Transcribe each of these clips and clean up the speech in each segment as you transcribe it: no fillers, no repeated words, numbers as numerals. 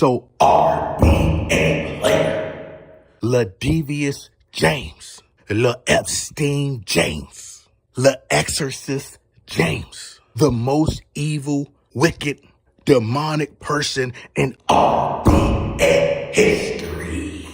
So RBA player, LaDevious James, La Epstein James, La Exorcist James, the most evil, wicked, demonic person in RBA history.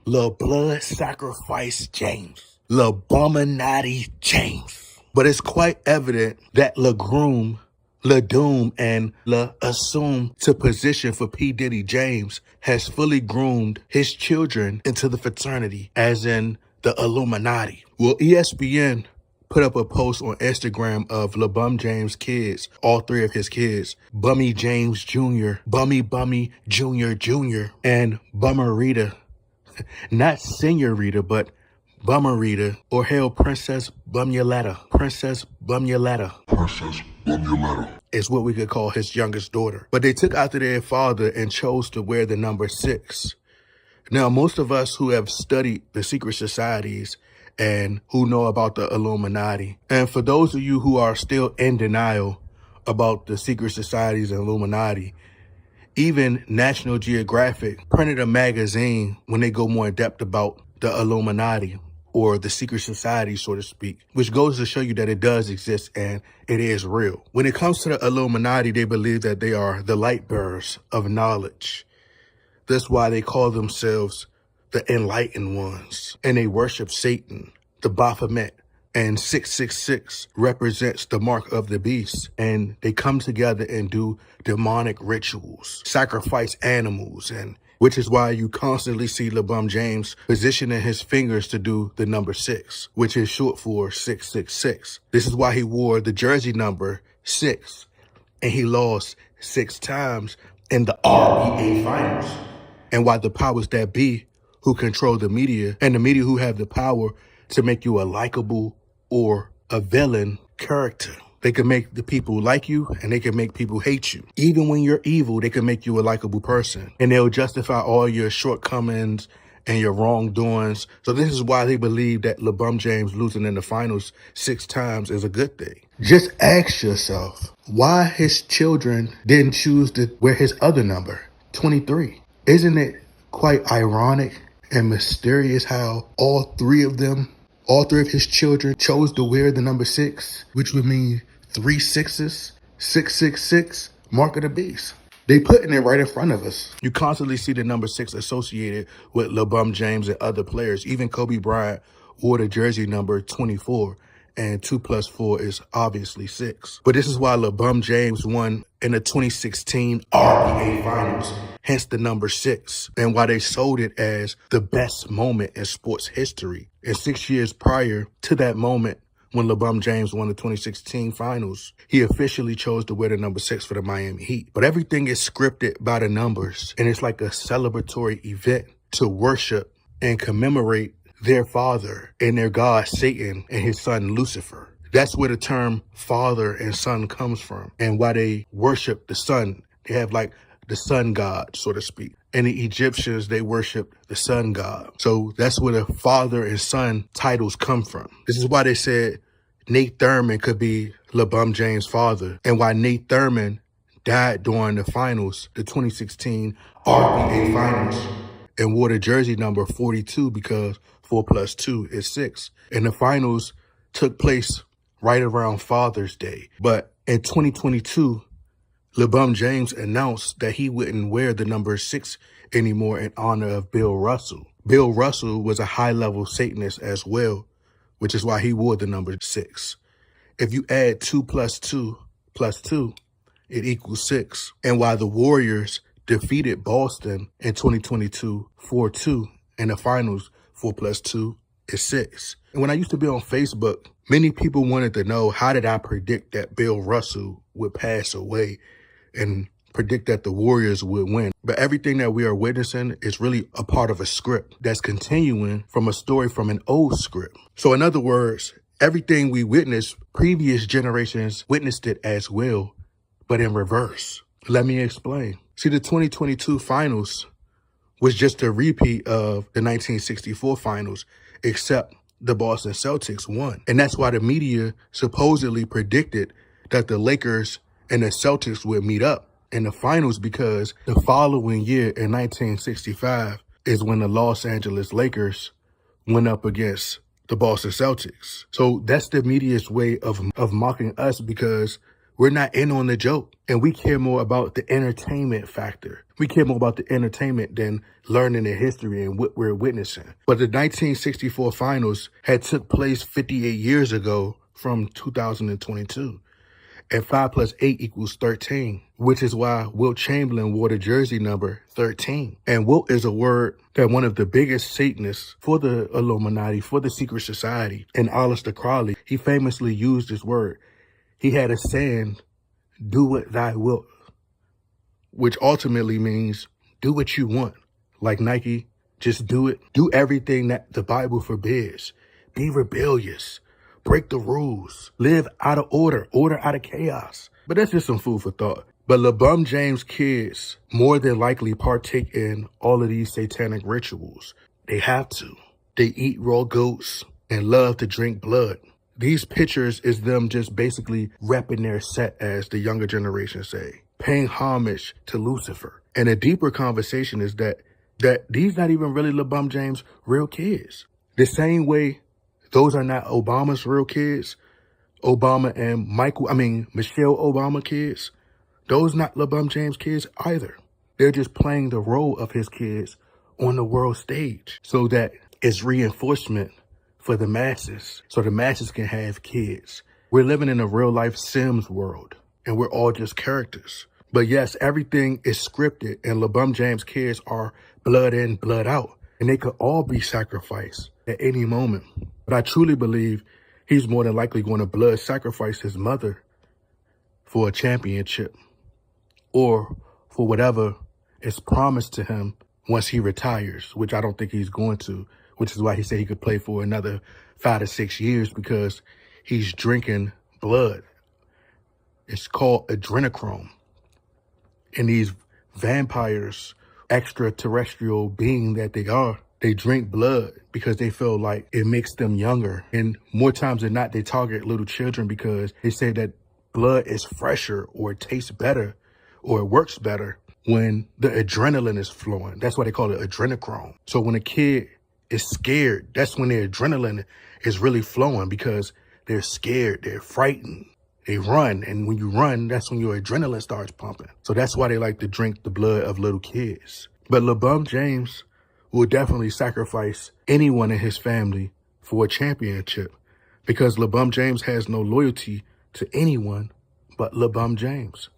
La Blood Sacrifice James, La Illuminati James. But it's quite evident that La Groom, La Doom, and La Assume to position for P. Diddy James has fully groomed his children into the fraternity, as in the Illuminati. Well, ESPN put up a post on Instagram of LeBron James' kids, all three of his kids, Bummy James Jr., Bummy Jr., and Bummerita. Not Senorita, but Bummerita, or hell, Princess Bumuletta. Is what we could call his youngest daughter. But they took after their father and chose to wear the number 6. Now, most of us who have studied the secret societies and who know about the Illuminati, and for those of you who are still in denial about the secret societies and Illuminati, even National Geographic printed a magazine when they go more in depth about the Illuminati, or the secret society, so to speak, which goes to show you that it does exist and it is real. When it comes to the Illuminati, they believe that they are the light bearers of knowledge. That's why they call themselves the enlightened ones. And they worship Satan, the Baphomet, and 666 represents the mark of the beast. And they come together and do demonic rituals, sacrifice animals, and which is why you constantly see LeBron James positioning his fingers to do the number 6, which is short for 666. This is why he wore the jersey number 6, and he lost 6 times in the RBA finals. And why the powers that be who control the media, and the media who have the power to make you a likable or a villain character. They can make the people like you, and they can make people hate you. Even when you're evil, they can make you a likable person. And they'll justify all your shortcomings and your wrongdoings. So this is why they believe that LeBron James losing in the finals 6 times is a good thing. Just ask yourself why his children didn't choose to wear his other number, 23. Isn't it quite ironic and mysterious how all three of his children chose to wear the number 6, which would mean 3 6s, 666, mark of the beast. They putting it right in front of us. You constantly see the number 6 associated with LeBron James and other players. Even Kobe Bryant wore the jersey number 24, and 2 + 4 is obviously 6. But this is why LeBron James won in the 2016 RBA finals, hence the number 6, and why they sold it as the best moment in sports history. And 6 years prior to that moment, when LeBron James won the 2016 finals, he officially chose to wear the number 6 for the Miami Heat. But everything is scripted by the numbers, and it's like a celebratory event to worship and commemorate their father and their god Satan and his son Lucifer. That's where the term father and son comes from, and why they worship the sun. They have like the sun god, so to speak. And the Egyptians, they worship the sun god. So that's where the father and son titles come from. This is why they said Nate Thurman could be LeBron James' father, and why Nate Thurman died during the finals, the 2016 RBA finals, and wore the jersey number 42 because 4 + 2 is 6. And the finals took place right around Father's Day. But in 2022, LeBron James announced that he wouldn't wear the number 6 anymore in honor of Bill Russell. Bill Russell was a high-level Satanist as well, which is why he wore the number 6. If you add 2 + 2 + 2, it equals 6. And why the Warriors defeated Boston in 2022 4-2 in the finals, 4 + 2 is 6. And when I used to be on Facebook, many people wanted to know, how did I predict that Bill Russell would pass away and predict that the Warriors would win? But everything that we are witnessing is really a part of a script that's continuing from a story from an old script. So in other words, everything we witnessed, previous generations witnessed it as well, but in reverse. Let me explain. See, the 2022 finals was just a repeat of the 1964 finals, except the Boston Celtics won. And that's why the media supposedly predicted that the Lakers and the Celtics would meet up in the finals because the following year in 1965 is when the Los Angeles Lakers went up against the Boston Celtics. So that's the media's way of mocking us because we're not in on the joke, and we care more about the entertainment factor. We care more about the entertainment than learning the history and what we're witnessing. But the 1964 finals had took place 58 years ago from 2022. And 5 plus 8 equals 13, which is why Wilt Chamberlain wore the jersey number 13. And Wilt is a word that one of the biggest Satanists for the Illuminati, for the secret society, and Aleister Crowley, he famously used this word. He had a saying, do what thy wilt, which ultimately means do what you want. Like Nike, just do it. Do everything that the Bible forbids. Be rebellious. Break the rules. Live out of order. Order out of chaos. But that's just some food for thought. But LeBron James kids more than likely partake in all of these satanic rituals. They have to. They eat raw goats and love to drink blood. These pictures is them just basically repping their set, as the younger generation say, paying homage to Lucifer. And a deeper conversation is that these not even really LeBron James' real kids. The same way those are not Obama's real kids, Obama and Michelle Obama kids, those not LeBron James kids either. They're just playing the role of his kids on the world stage so that it's reinforcement for the masses, so the masses can have kids. We're living in a real life Sims world, and we're all just characters. But yes, everything is scripted, and LeBron James kids are blood in, blood out, and they could all be sacrificed at any moment. But I truly believe he's more than likely going to blood sacrifice his mother for a championship or for whatever is promised to him once he retires, which I don't think he's going to, which is why he said he could play for another 5 to 6 years because he's drinking blood. It's called adrenochrome. And these vampires, extraterrestrial being that they are, they drink blood because they feel like it makes them younger. And more times than not, they target little children because they say that blood is fresher or it tastes better or it works better when the adrenaline is flowing. That's why they call it adrenochrome. So when a kid is scared, that's when their adrenaline is really flowing because they're scared, they're frightened, they run. And when you run, that's when your adrenaline starts pumping. So that's why they like to drink the blood of little kids. But LeBron James will definitely sacrifice anyone in his family for a championship because LeBron James has no loyalty to anyone but LeBron James.